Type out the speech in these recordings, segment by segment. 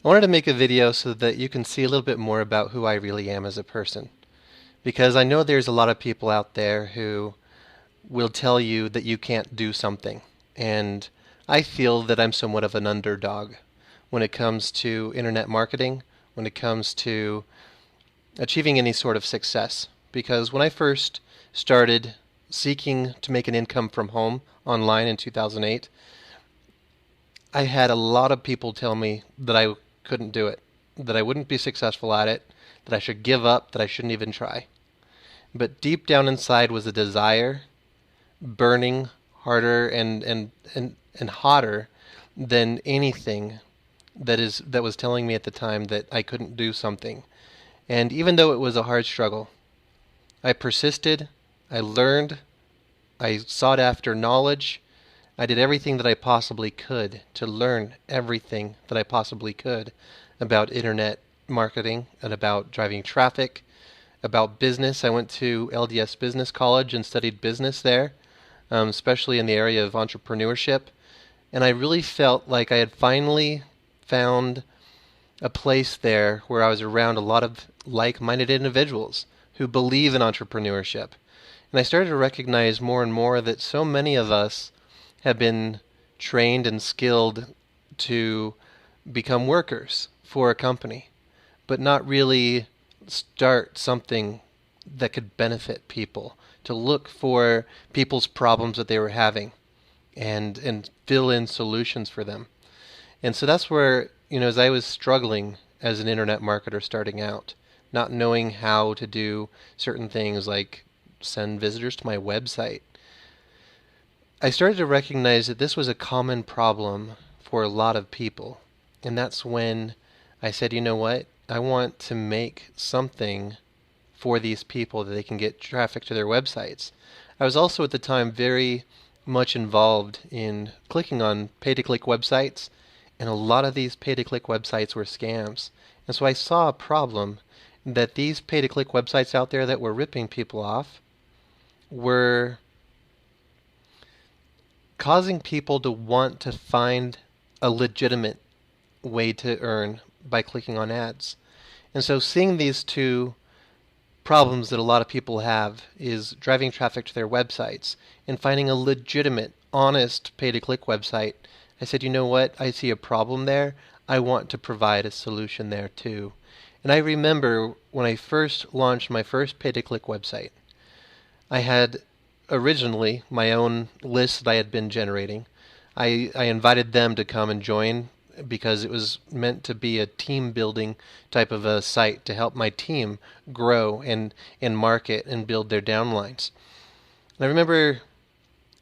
I wanted to make a video so that you can see a little bit more about who I really am as a person. Because I know there's a lot of people out there who will tell you that you can't do something. And I feel that I'm somewhat of an underdog when it comes to internet marketing, when it comes to achieving any sort of success. Because when I first started seeking to make an income from home online in 2008, I had a lot of people tell me that I couldn't do it, that I wouldn't be successful at it, that I should give up, that I shouldn't even try. But deep down inside was a desire burning harder and hotter than anything that was telling me at the time that I couldn't do something. And even though it was a hard struggle, I persisted, I learned, I sought after knowledge, I did everything that I possibly could to learn everything that I possibly could about internet marketing and about driving traffic, about business. I went to LDS Business College and studied business there, especially in the area of entrepreneurship. And I really felt like I had finally found a place there where I was around a lot of like-minded individuals who believe in entrepreneurship. And I started to recognize more and more that so many of us have been trained and skilled to become workers for a company, but not really start something that could benefit people, to look for people's problems that they were having and fill in solutions for them. And so that's where, as I was struggling as an internet marketer starting out, not knowing how to do certain things like send visitors to my website, I started to recognize that this was a common problem for a lot of people. And that's when I said, you know what? I want to make something for these people that they can get traffic to their websites. I was also at the time very much involved in clicking on pay-to-click websites, and a lot of these pay-to-click websites were scams. And so I saw a problem that these pay-to-click websites out there that were ripping people off were causing people to want to find a legitimate way to earn by clicking on ads. And so seeing these two problems that a lot of people have is driving traffic to their websites and finding a legitimate, honest pay-to-click website, I said, you know what? I see a problem there. I want to provide a solution there too. And I remember when I first launched my first pay-to-click website, I had originally my own list that I had been generating. I invited them to come and join because it was meant to be a team building type of a site to help my team grow and market and build their downlines. And I remember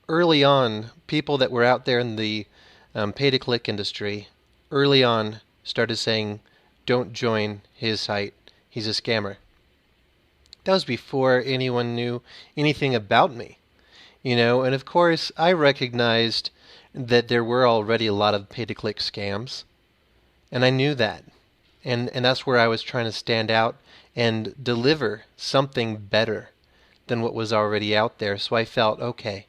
early on, people that were out there in the pay-to-click industry early on started saying, don't join his site, he's a scammer. That was before anyone knew anything about me, and of course I recognized that there were already a lot of pay-to-click scams, and I knew that. And that's where I was trying to stand out and deliver something better than what was already out there. So I felt, okay,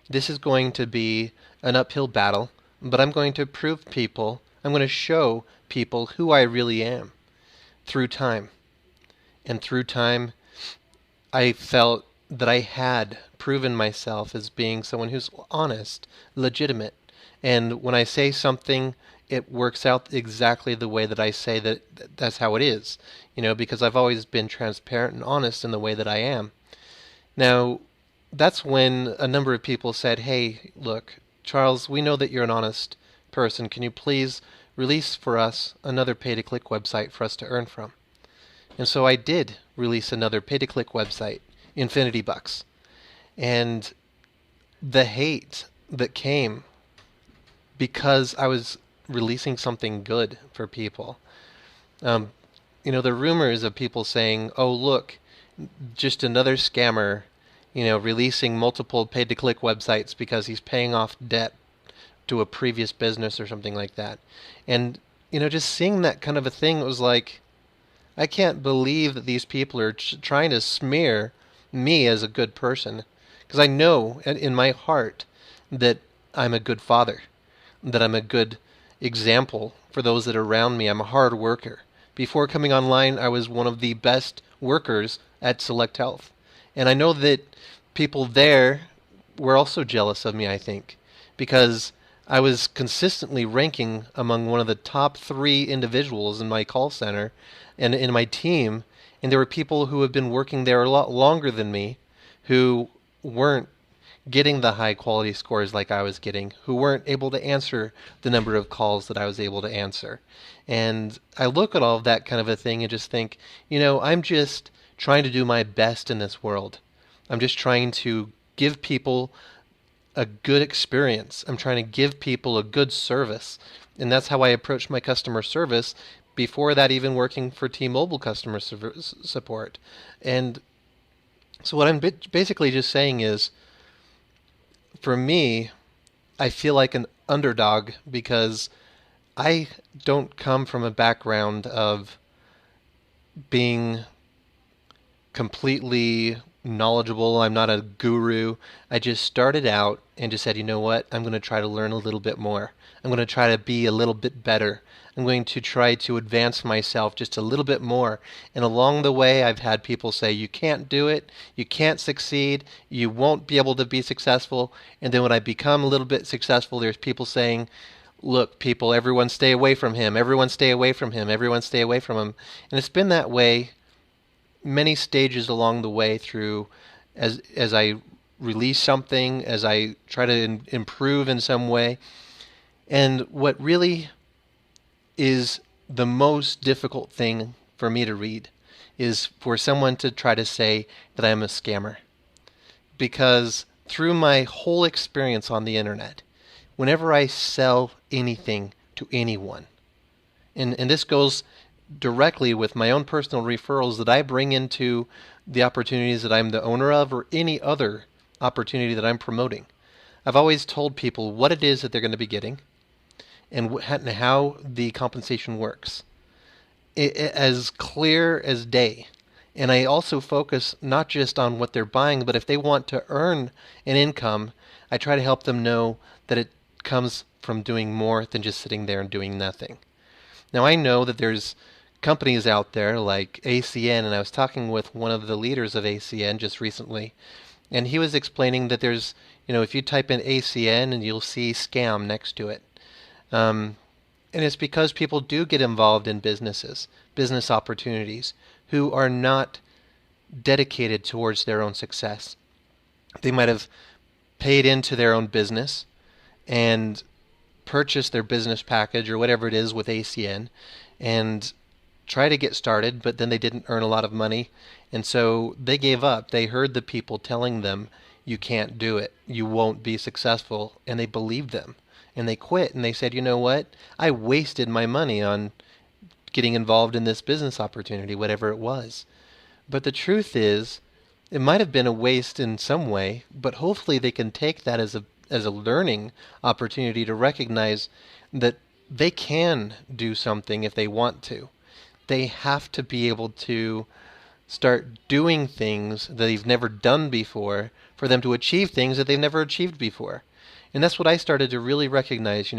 this is going to be an uphill battle, but I'm going to I'm going to show people who I really am through time. And through time, I felt that I had proven myself as being someone who's honest, legitimate. And when I say something, it works out exactly the way that I say that's how it is, because I've always been transparent and honest in the way that I am. Now, that's when a number of people said, hey, look, Charles, we know that you're an honest person. Can you please release for us another pay-to-click website for us to earn from? And so I did release another pay-to-click website, Infinity Bucks. And the hate that came because I was releasing something good for people. The rumors of people saying, oh, look, just another scammer, releasing multiple pay-to-click websites because he's paying off debt to a previous business or something like that. And, just seeing that kind of a thing, it was like, I can't believe that these people are trying to smear me as a good person, because I know in my heart that I'm a good father, that I'm a good example for those that are around me. I'm a hard worker. Before coming online, I was one of the best workers at Select Health. And I know that people there were also jealous of me, I think, because I was consistently ranking among one of the top 3 individuals in my call center and in my team. And there were people who have been working there a lot longer than me who weren't getting the high quality scores like I was getting, who weren't able to answer the number of calls that I was able to answer. And I look at all of that kind of a thing and just think, I'm just trying to do my best in this world. I'm just trying to give people a good experience. I'm trying to give people a good service. And that's how I approach my customer service, before that even working for T-Mobile customer support. And so what I'm basically just saying is, for me, I feel like an underdog because I don't come from a background of being completely knowledgeable. I'm not a guru. I just started out and just said, you know what? I'm going to try to learn a little bit more. I'm going to try to be a little bit better. I'm going to try to advance myself just a little bit more. And along the way, I've had people say, you can't do it. You can't succeed. You won't be able to be successful. And then when I become a little bit successful, there's people saying, look, people, everyone stay away from him. Everyone stay away from him. Everyone stay away from him. And it's been that way many stages along the way through, as I release something, as I try to improve in some way. And what really is the most difficult thing for me to read is for someone to try to say that I'm a scammer. Because through my whole experience on the internet, whenever I sell anything to anyone, and this goes directly with my own personal referrals that I bring into the opportunities that I'm the owner of, or any other opportunity that I'm promoting, I've always told people what it is that they're going to be getting and how the compensation works, as clear as day. And I also focus not just on what they're buying, but if they want to earn an income, I try to help them know that it comes from doing more than just sitting there and doing nothing. Now, I know that there's companies out there like ACN, and I was talking with one of the leaders of ACN just recently, and he was explaining that there's, if you type in ACN and you'll see scam next to it. And it's because people do get involved in business opportunities, who are not dedicated towards their own success. They might have paid into their own business and purchased their business package or whatever it is with ACN and try to get started, but then they didn't earn a lot of money, and so they gave up. They heard the people telling them, you can't do it, you won't be successful, and they believed them. And they quit, and they said, you know what? I wasted my money on getting involved in this business opportunity, whatever it was. But the truth is, it might have been a waste in some way, but hopefully they can take that as a learning opportunity to recognize that they can do something if they want to. They have to be able to start doing things that they've never done before for them to achieve things that they've never achieved before. And that's what I started to really recognize,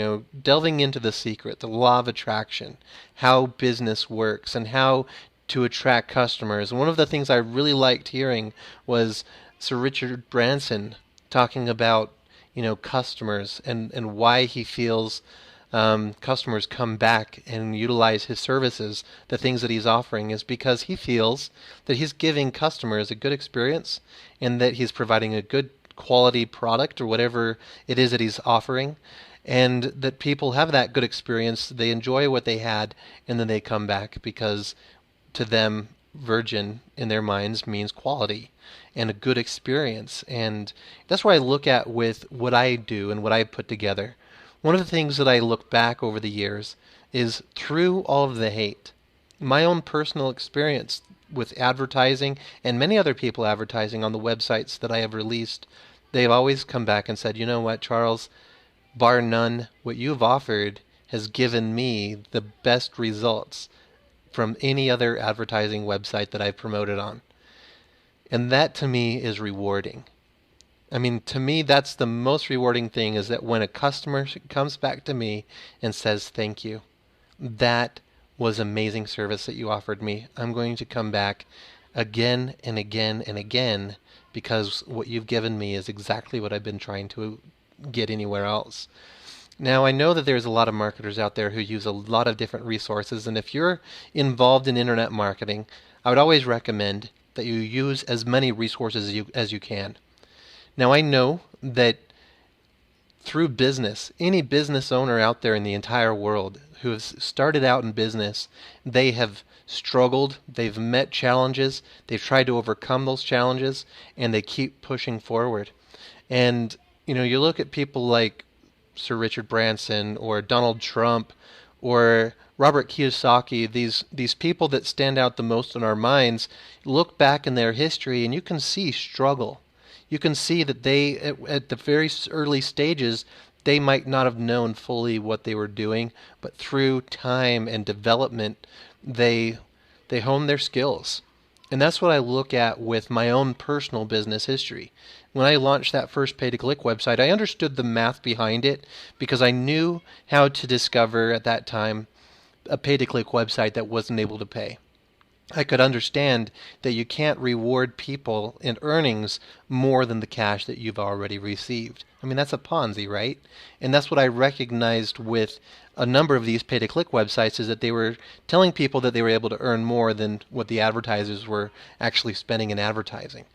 delving into the secret, the law of attraction, how business works, and how to attract customers. And one of the things I really liked hearing was Sir Richard Branson talking about, customers and why he feels customers come back and utilize his services, the things that he's offering, is because he feels that he's giving customers a good experience and that he's providing a good quality product or whatever it is that he's offering, and that people have that good experience, they enjoy what they had, and then they come back because to them, virgin in their minds means quality and a good experience. And that's what I look at with what I do and what I put together. One of the things that I look back over the years is, through all of the hate, my own personal experience with advertising and many other people advertising on the websites that I have released, they've always come back and said, you know what, Charles, bar none, what you've offered has given me the best results from any other advertising website that I've promoted on. And that to me is rewarding. I mean, to me, that's the most rewarding thing, is that when a customer comes back to me and says, thank you, that was amazing service that you offered me. I'm going to come back again and again and again because what you've given me is exactly what I've been trying to get anywhere else. Now, I know that there's a lot of marketers out there who use a lot of different resources, and if you're involved in internet marketing, I would always recommend that you use as many resources as you can. Now, I know that through business, any business owner out there in the entire world who has started out in business, they have struggled, they've met challenges, they've tried to overcome those challenges, and they keep pushing forward. And, you look at people like Sir Richard Branson or Donald Trump or Robert Kiyosaki, these people that stand out the most in our minds, look back in their history and you can see struggle. You can see that they, at the very early stages, they might not have known fully what they were doing, but through time and development, they honed their skills. And that's what I look at with my own personal business history. When I launched that first pay-to-click website, I understood the math behind it because I knew how to discover at that time a pay-to-click website that wasn't able to pay. I could understand that you can't reward people in earnings more than the cash that you've already received. I mean, that's a Ponzi, right? And that's what I recognized with a number of these pay-to-click websites, is that they were telling people that they were able to earn more than what the advertisers were actually spending in advertising.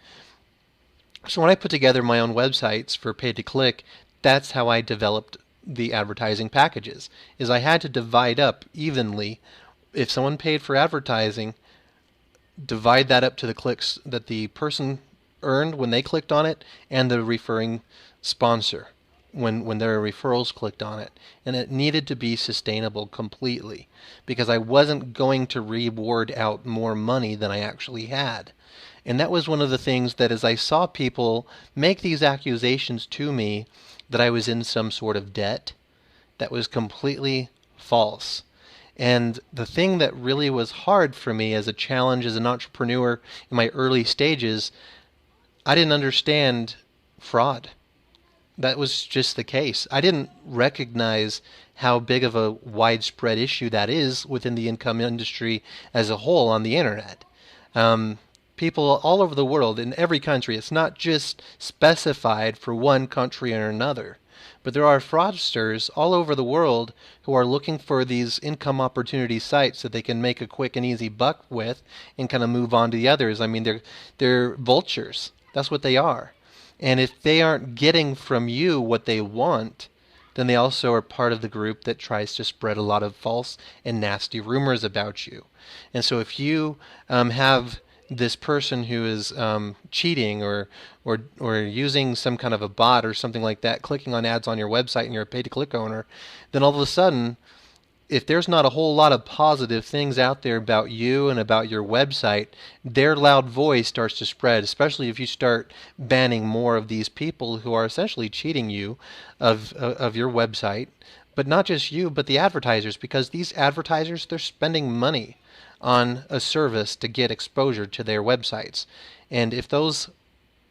So when I put together my own websites for pay-to-click, that's how I developed the advertising packages, is I had to divide up evenly. If someone paid for advertising, divide that up to the clicks that the person earned when they clicked on it and the referring sponsor when their referrals clicked on it. And it needed to be sustainable completely because I wasn't going to reward out more money than I actually had. And that was one of the things that, as I saw people make these accusations to me that I was in some sort of debt, that was completely false. And the thing that really was hard for me as a challenge as an entrepreneur in my early stages, I didn't understand fraud. That was just the case. I didn't recognize how big of a widespread issue that is within the income industry as a whole on the internet. People all over the world, in every country, it's not just specified for one country or another. But there are fraudsters all over the world who are looking for these income opportunity sites that they can make a quick and easy buck with and kind of move on to the others. I mean, they're vultures. That's what they are. And if they aren't getting from you what they want, then they also are part of the group that tries to spread a lot of false and nasty rumors about you. And so if you have this person who is cheating or using some kind of a bot or something like that, clicking on ads on your website, and you're a pay-to-click owner, then all of a sudden, if there's not a whole lot of positive things out there about you and about your website, their loud voice starts to spread, especially if you start banning more of these people who are essentially cheating you of your website. But not just you, but the advertisers, because these advertisers, they're spending money on a service to get exposure to their websites. And if those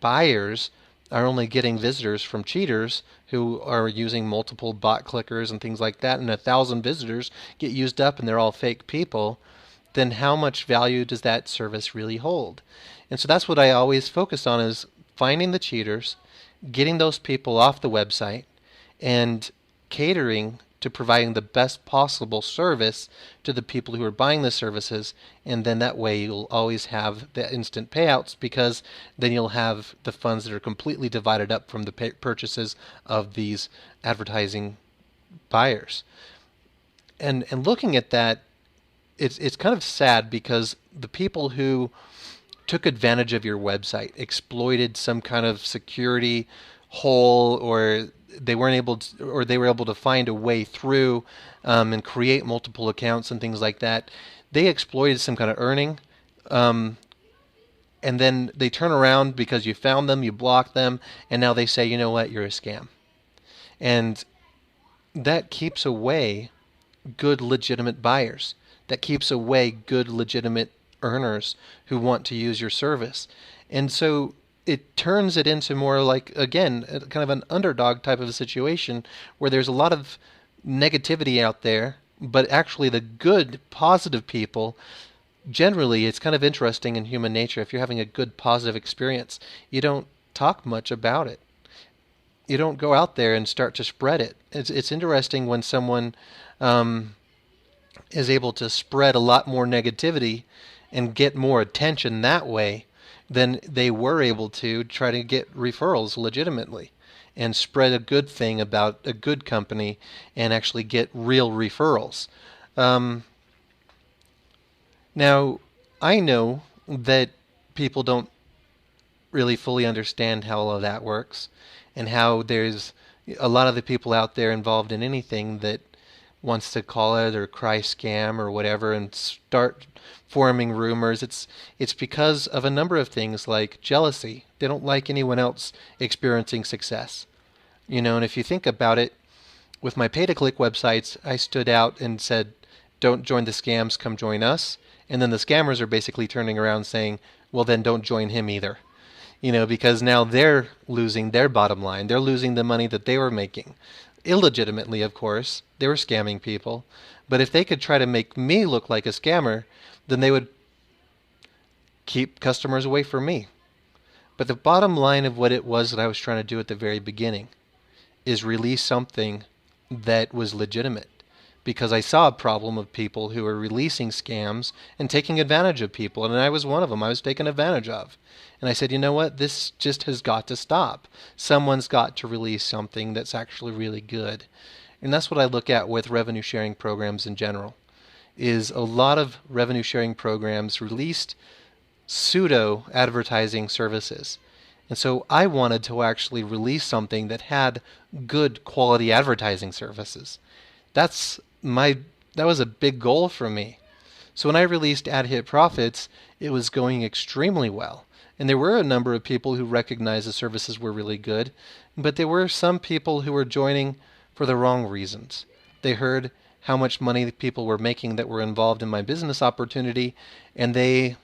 buyers are only getting visitors from cheaters who are using multiple bot clickers and things like that, and 1,000 visitors get used up and they're all fake people, then how much value does that service really hold? And so that's what I always focus on, is finding the cheaters, getting those people off the website, and catering to providing the best possible service to the people who are buying the services. And then that way you'll always have the instant payouts, because then you'll have the funds that are completely divided up from the purchases of these advertising buyers. And looking at that, it's kind of sad, because the people who took advantage of your website, exploited some kind of security hole, or they weren't able to, or they were able to find a way through and create multiple accounts and things like that. They exploited some kind of earning, and then they turn around because you found them, you blocked them, and now they say, you know what, you're a scam. And that keeps away good, legitimate buyers. That keeps away good, legitimate earners who want to use your service. And so it turns it into more like, again, kind of an underdog type of a situation where there's a lot of negativity out there, but actually the good, positive people, generally, it's kind of interesting in human nature. If you're having a good, positive experience, you don't talk much about it. You don't go out there and start to spread it. It's interesting when someone is able to spread a lot more negativity and get more attention that way than they were able to try to get referrals legitimately and spread a good thing about a good company and actually get real referrals. Um, Now, I know that people don't really fully understand how all of that works and how there's a lot of the people out there involved in anything that wants to call it or cry scam or whatever and start forming rumors. It's because of a number of things like jealousy. They don't like anyone else experiencing success. And if you think about it, with my pay-to-click websites, I stood out and said, don't join the scams, come join us. And then the scammers are basically turning around saying, well, then don't join him either. Because now they're losing their bottom line. They're losing the money that they were making. Illegitimately, of course. They were scamming people. But if they could try to make me look like a scammer, then they would keep customers away from me. But the bottom line of what it was that I was trying to do at the very beginning is release something that was legitimate, because I saw a problem of people who were releasing scams and taking advantage of people, and I was one of them. I was taken advantage of. And I said, you know what? This just has got to stop. Someone's got to release something that's actually really good. And that's what I look at with revenue sharing programs in general, is a lot of revenue sharing programs released pseudo advertising services. And so I wanted to actually release something that had good quality advertising services. That was a big goal for me. So when I released Ad Hit Profits, it was going extremely well. And there were a number of people who recognized the services were really good, but there were some people who were joining for the wrong reasons. They heard how much money the people were making that were involved in my business opportunity, and they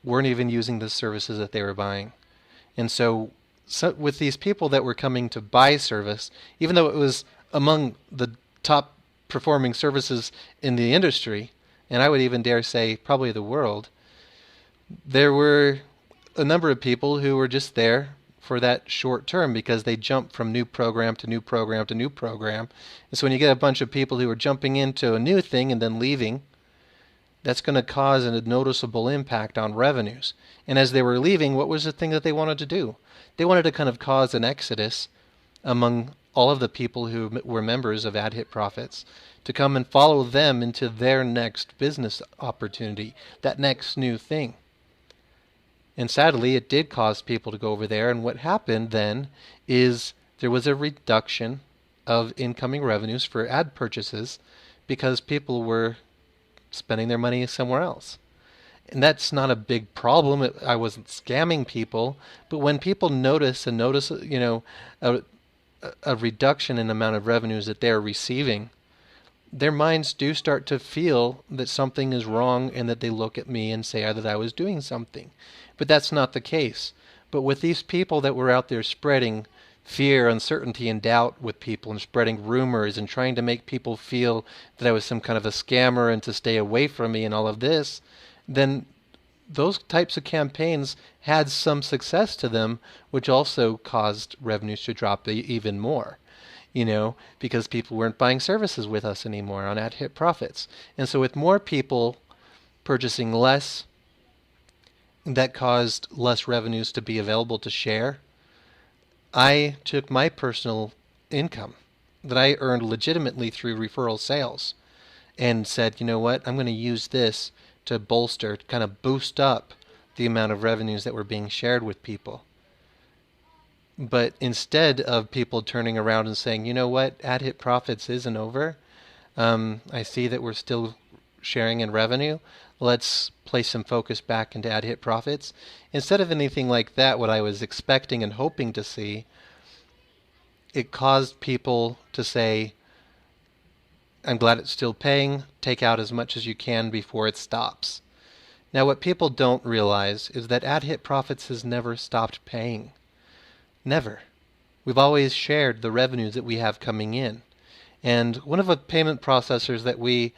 weren't even using the services that they were buying. And so with these people that were coming to buy service, even though it was among the top performing services in the industry, and I would even dare say probably the world, there were a number of people who were just there for that short term because they jumped from new program to new program to new program. And so when you get a bunch of people who are jumping into a new thing and then leaving, that's going to cause a noticeable impact on revenues. And as they were leaving, what was the thing that they wanted to do? They wanted to kind of cause an exodus among all of the people who were members of Ad Hit Profits to come and follow them into their next business opportunity, that next new thing. And sadly, it did cause people to go over there. And what happened then is there was a reduction of incoming revenues for ad purchases because people were spending their money somewhere else. And that's not a big problem. I wasn't scamming people, but when people notice a reduction in the amount of revenues that they're receiving, their minds do start to feel that something is wrong and that they look at me and say that I was doing something. But that's not the case. But with these people that were out there spreading fear, uncertainty, and doubt with people and spreading rumors and trying to make people feel that I was some kind of a scammer and to stay away from me and all of this, then those types of campaigns had some success to them, which also caused revenues to drop even more, because people weren't buying services with us anymore on Ad Hit Profits. And so with more people purchasing less, that caused less revenues to be available to share. I took my personal income that I earned legitimately through referral sales and said, you know what, I'm going to use this to bolster, to kind of boost up the amount of revenues that were being shared with people. But instead of people turning around and saying, you know what, Ad Hit Profits isn't over, I see that we're still sharing in revenue, let's place some focus back into Ad Hit Profits. Instead of anything like that, what I was expecting and hoping to see, it caused people to say, I'm glad it's still paying, take out as much as you can before it stops. Now, what people don't realize is that Ad Hit Profits has never stopped paying. Never. We've always shared the revenues that we have coming in. And one of the payment processors that we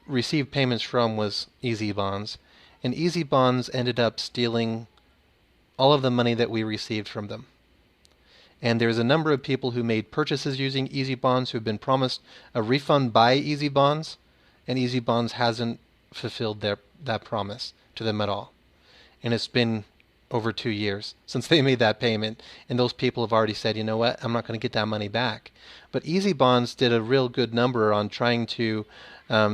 received payments from was Easy Bonds. And Easy Bonds ended up stealing all of the money that we received from them. And there's a number of people who made purchases using Easy Bonds who've been promised a refund by Easy Bonds, and Easy Bonds hasn't fulfilled that promise to them at all. And it's been over 2 years since they made that payment, and those people have already said, you know what, I'm not going to get that money back. But Easy Bonds did a real good number on trying to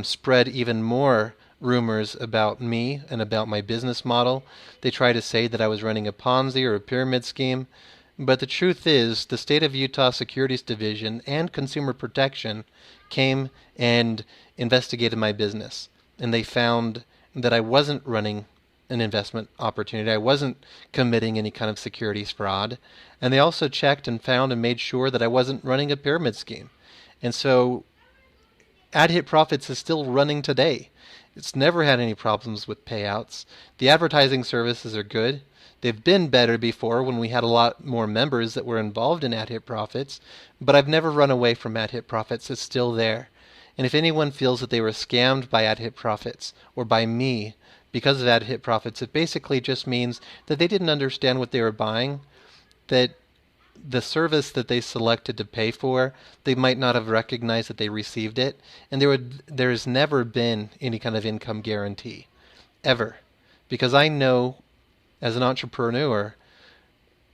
spread even more rumors about me and about my business model. They tried to say that I was running a Ponzi or a pyramid scheme, but the truth is the State of Utah Securities Division and Consumer Protection came and investigated my business, and they found that I wasn't running an investment opportunity. I wasn't committing any kind of securities fraud. And they also checked and found and made sure that I wasn't running a pyramid scheme. And so Ad Hit Profits is still running today. It's never had any problems with payouts. The advertising services are good. They've been better before when we had a lot more members that were involved in Ad Hit Profits, but I've never run away from Ad Hit Profits. It's still there. And if anyone feels that they were scammed by Ad Hit Profits or by me because of Ad Hit Profits, it basically just means that they didn't understand what they were buying, that the service that they selected to pay for, they might not have recognized that they received it, and there's never been any kind of income guarantee, ever. Because I know, as an entrepreneur,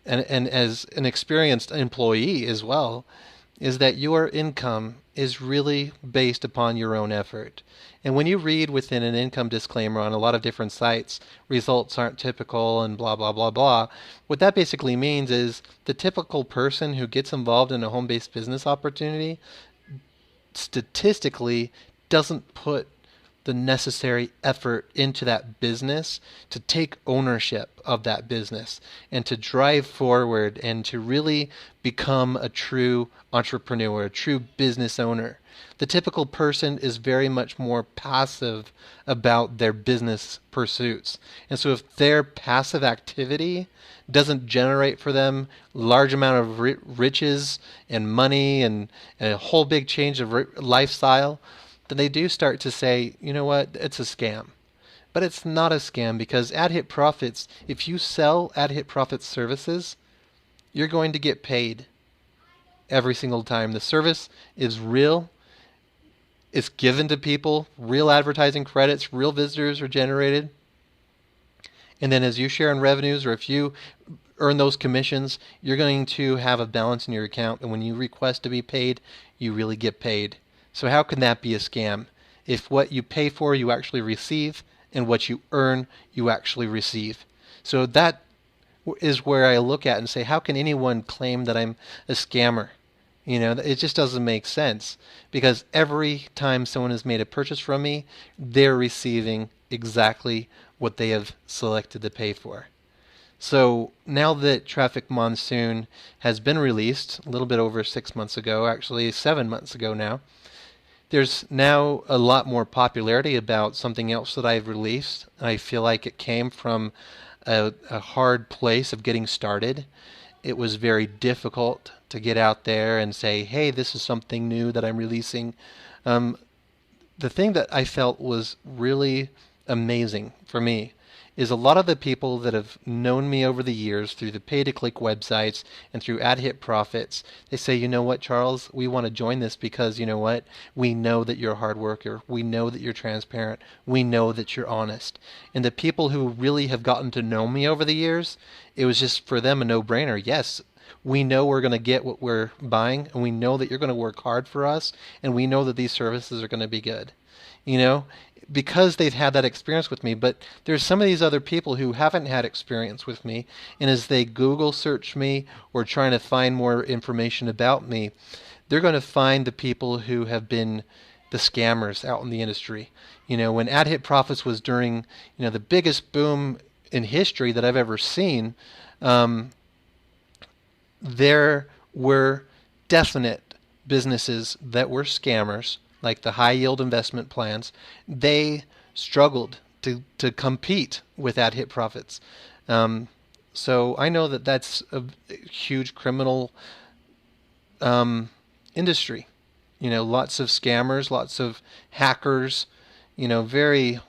and as an experienced employee as well, is that your income is really based upon your own effort. And when you read within an income disclaimer on a lot of different sites, results aren't typical and blah, blah, blah, blah, what that basically means is the typical person who gets involved in a home-based business opportunity statistically doesn't put the necessary effort into that business to take ownership of that business and to drive forward and to really become a true entrepreneur, a true business owner. The typical person is very much more passive about their business pursuits. And so if their passive activity doesn't generate for them large amount of riches and money and a whole big change of lifestyle, then they do start to say, you know what, it's a scam. But it's not a scam, because Ad Hit Profits, if you sell Ad Hit Profits services, you're going to get paid every single time. The service is real. It's given to people. Real advertising credits, real visitors are generated. And then as you share in revenues, or if you earn those commissions, you're going to have a balance in your account. And when you request to be paid, you really get paid. So how can that be a scam? If what you pay for, you actually receive, and what you earn, you actually receive. So that is where I look at and say, how can anyone claim that I'm a scammer? You know, it just doesn't make sense, because every time someone has made a purchase from me, they're receiving exactly what they have selected to pay for. So now that Traffic Monsoon has been released a little bit over 6 months ago, actually 7 months ago now, there's now a lot more popularity about something else that I've released. I feel like it came from a hard place of getting started. It was very difficult to get out there and say, hey, this is something new that I'm releasing. The thing that I felt was really amazing for me is a lot of the people that have known me over the years through the pay-to-click websites and through Ad Hit Profits, they say, you know what, Charles, we want to join this because, you know what, we know that you're a hard worker. We know that you're transparent. We know that you're honest. And the people who really have gotten to know me over the years, it was just for them a no-brainer. Yes, we know we're going to get what we're buying, and we know that you're going to work hard for us, and we know that these services are going to be good. You know, because they've had that experience with me. But there's some of these other people who haven't had experience with me, and as they Google search me or trying to find more information about me, they're going to find the people who have been the scammers out in the industry. You know, when Ad Hit Profits was during, you know, the biggest boom in history that I've ever seen, there were definite businesses that were scammers, like the high yield investment plans. They struggled to compete with ad hit profits. So I know that that's a huge criminal industry. Lots of scammers, lots of hackers, very,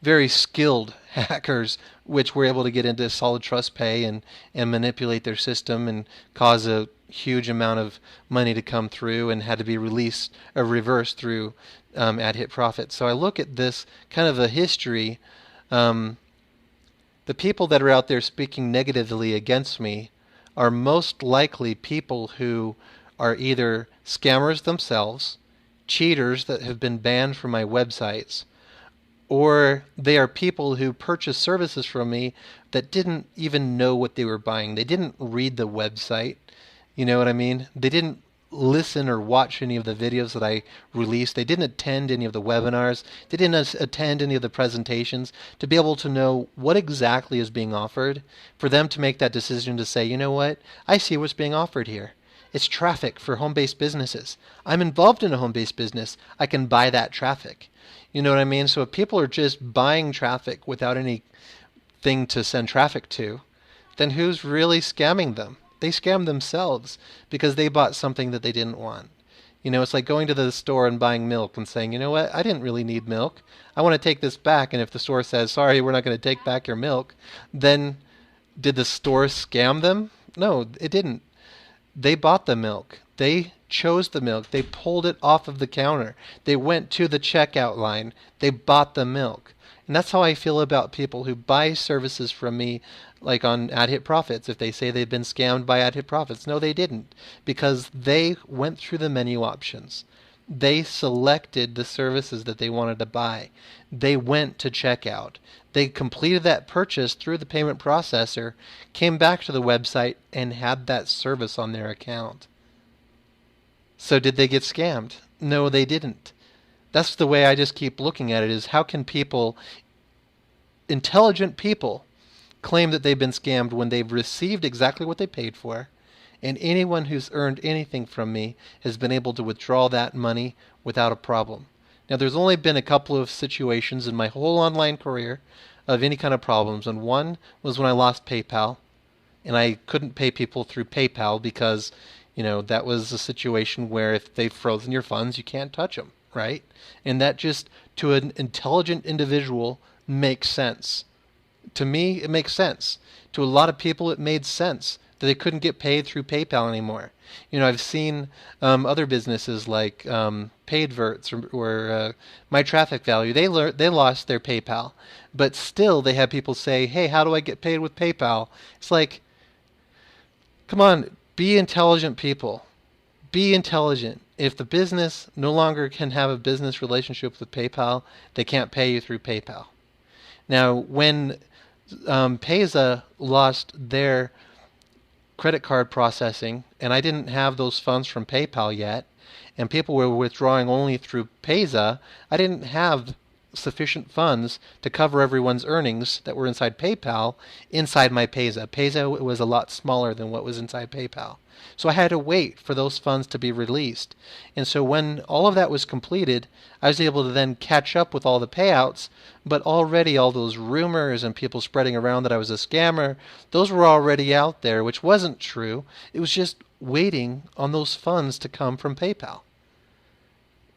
very skilled hackers, which were able to get into solid trust pay and manipulate their system and cause a huge amount of money to come through and had to be released or reversed through ad hit profits. So I look at this kind of a history. The people that are out there speaking negatively against me are most likely people who are either scammers themselves, cheaters that have been banned from my websites, or they are people who purchase services from me that didn't even know what they were buying. They didn't read the website. You know what I mean? They didn't listen or watch any of the videos that I released. They didn't attend any of the webinars. They didn't attend any of the presentations to be able to know what exactly is being offered, for them to make that decision to say, you know what, I see what's being offered here. It's traffic for home-based businesses. I'm involved in a home-based business. I can buy that traffic. You know what I mean? So if people are just buying traffic without anything to send traffic to, then who's really scamming them? They scam themselves because they bought something that they didn't want. It's like going to the store and buying milk and saying, you know what, I didn't really need milk. I want to take this back. And if the store says, sorry, we're not going to take back your milk, then did the store scam them? No, it didn't. They bought the milk. They chose the milk. They pulled it off of the counter. They went to the checkout line. They bought the milk. And that's how I feel about people who buy services from me, like on ad hit profits. If they say they've been scammed by ad hit profits, no, they didn't, because they went through the menu options. They selected the services that they wanted to buy. They went to checkout. They completed that purchase through the payment processor, came back to the website, and had that service on their account. So did they get scammed? No, they didn't. That's the way I just keep looking at it, is how can people, intelligent people, claim that they've been scammed when they've received exactly what they paid for, and anyone who's earned anything from me has been able to withdraw that money without a problem. Now, there's only been a couple of situations in my whole online career of any kind of problems, and one was when I lost PayPal, and I couldn't pay people through PayPal because, that was a situation where if they've frozen your funds, you can't touch them, right? And that just, to an intelligent individual, makes sense. To me, it makes sense. To a lot of people, it made sense that they couldn't get paid through PayPal anymore. I've seen other businesses like Paidverts or My Traffic Value. They lost their PayPal, but still they have people say, "Hey, how do I get paid with PayPal?" It's like, come on, be intelligent, people. Be intelligent. If the business no longer can have a business relationship with PayPal, they can't pay you through PayPal. Now, when Payza lost their credit card processing, and I didn't have those funds from PayPal yet, and people were withdrawing only through Payza, I didn't have sufficient funds to cover everyone's earnings that were inside PayPal inside my Payza. Payza was a lot smaller than what was inside PayPal. So I had to wait for those funds to be released. And so when all of that was completed, I was able to then catch up with all the payouts, but already all those rumors and people spreading around that I was a scammer, those were already out there, which wasn't true. It was just waiting on those funds to come from PayPal.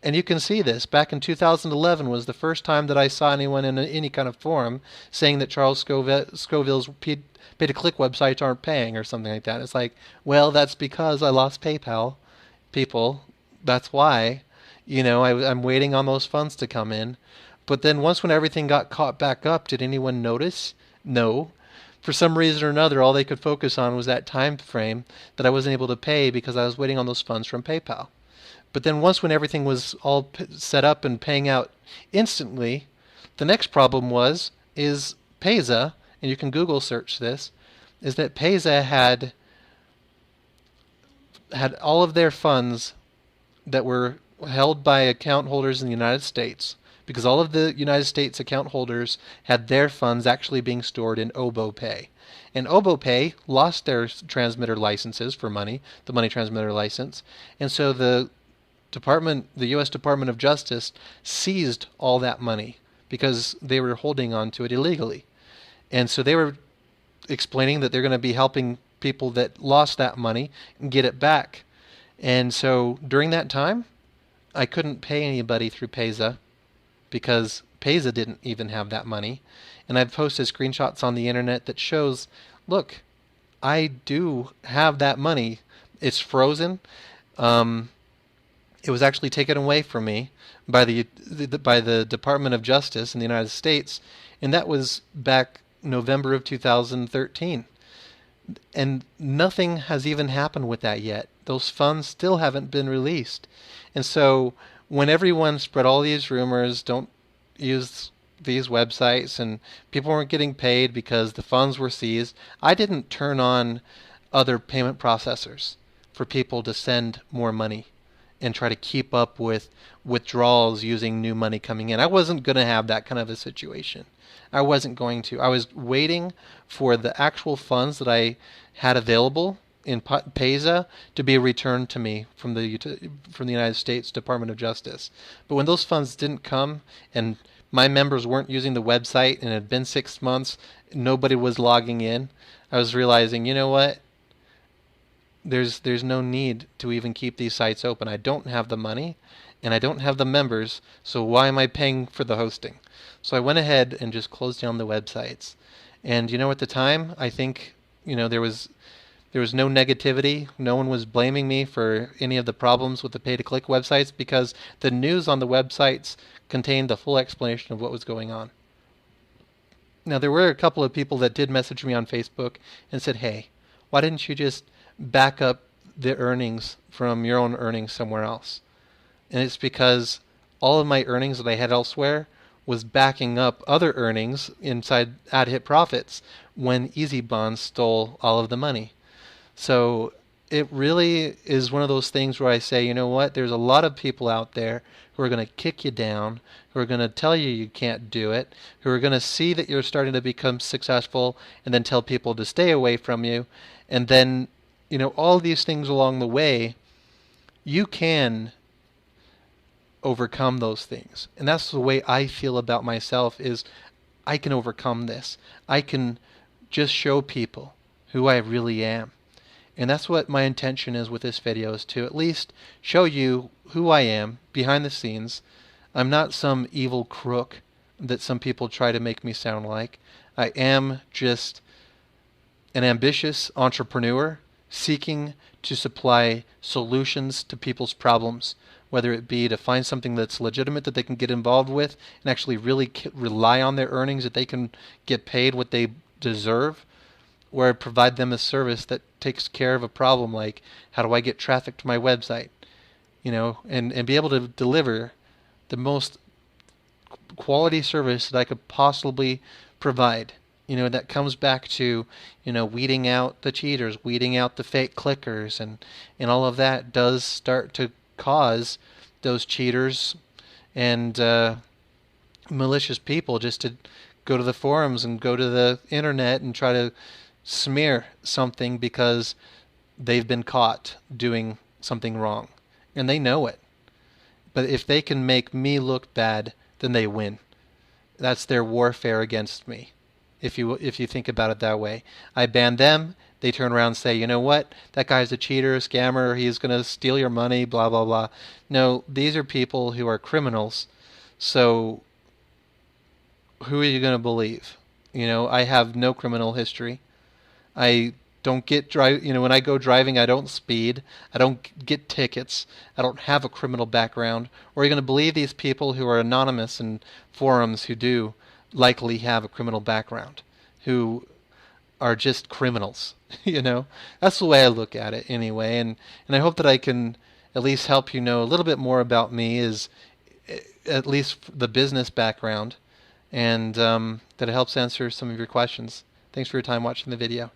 And you can see this. Back in 2011 was the first time that I saw anyone in any kind of forum saying that Charles Scoville's pay-to-click websites aren't paying or something like that. It's like, well, that's because I lost PayPal, people. That's why. I'm waiting on those funds to come in. But then when everything got caught back up, did anyone notice? No. For some reason or another, all they could focus on was that time frame that I wasn't able to pay because I was waiting on those funds from PayPal. But then when everything was all set up and paying out instantly, the next problem is Payza, and you can Google search this, is that Payza had all of their funds that were held by account holders in the United States, because all of the United States account holders had their funds actually being stored in OboPay. And OboPay lost their transmitter licenses for money, the money transmitter license, and so the U.S. Department of Justice seized all that money because they were holding on to it illegally. And so they were explaining that they're going to be helping people that lost that money and get it back. And so during that time, I couldn't pay anybody through Payza because Payza didn't even have that money. And I've posted screenshots on the internet that shows, look, I do have that money. It's frozen. It was actually taken away from me by the Department of Justice in the United States, and that was back November of 2013. And nothing has even happened with that yet. Those funds still haven't been released. And so when everyone spread all these rumors, don't use these websites, and people weren't getting paid because the funds were seized, I didn't turn on other payment processors for people to send more money and try to keep up with withdrawals using new money coming in. I wasn't going to have that kind of a situation. I wasn't going to. I was waiting for the actual funds that I had available in Payza to be returned to me from the United States Department of Justice. But when those funds didn't come and my members weren't using the website and it had been 6 months, nobody was logging in, I was realizing, you know what? There's no need to even keep these sites open. I don't have the money and I don't have the members, so why am I paying for the hosting? So I went ahead and just closed down the websites. And at the time, I think, there was no negativity. No one was blaming me for any of the problems with the pay-to-click websites because the news on the websites contained the full explanation of what was going on. Now, there were a couple of people that did message me on Facebook and said, hey, why didn't you just back up the earnings from your own earnings somewhere else? And it's because all of my earnings that I had elsewhere was backing up other earnings inside AdHit Profits when Easy Bonds stole all of the money. So it really is one of those things where I say, you know what, there's a lot of people out there who are going to kick you down, who are going to tell you you can't do it, who are going to see that you're starting to become successful and then tell people to stay away from you. And then, all these things along the way, you can overcome those things. And that's the way I feel about myself, is I can overcome this. I can just show people who I really am. And that's what my intention is with this video, is to at least show you who I am behind the scenes. I'm not some evil crook that some people try to make me sound like. I am just an ambitious entrepreneur seeking to supply solutions to people's problems, whether it be to find something that's legitimate that they can get involved with and actually really rely on their earnings, that they can get paid what they deserve, or provide them a service that takes care of a problem like, how do I get traffic to my website? And be able to deliver the most quality service that I could possibly provide. That comes back to, weeding out the cheaters, weeding out the fake clickers, and all of that does start to cause those cheaters and malicious people just to go to the forums and go to the internet and try to smear something because they've been caught doing something wrong. And they know it. But if they can make me look bad, then they win. That's their warfare against me, if you think about it that way. I ban them, they turn around and say, you know what, that guy's a cheater, a scammer, he's going to steal your money, blah, blah, blah. No, these are people who are criminals. So who are you going to believe? I have no criminal history. I don't get when I go driving, I don't speed. I don't get tickets. I don't have a criminal background. Or are you going to believe these people who are anonymous in forums who do likely have a criminal background, who are just criminals? That's the way I look at it anyway. And I hope that I can at least help you know a little bit more about me, is at least the business background, and that it helps answer some of your questions. Thanks for your time watching the video.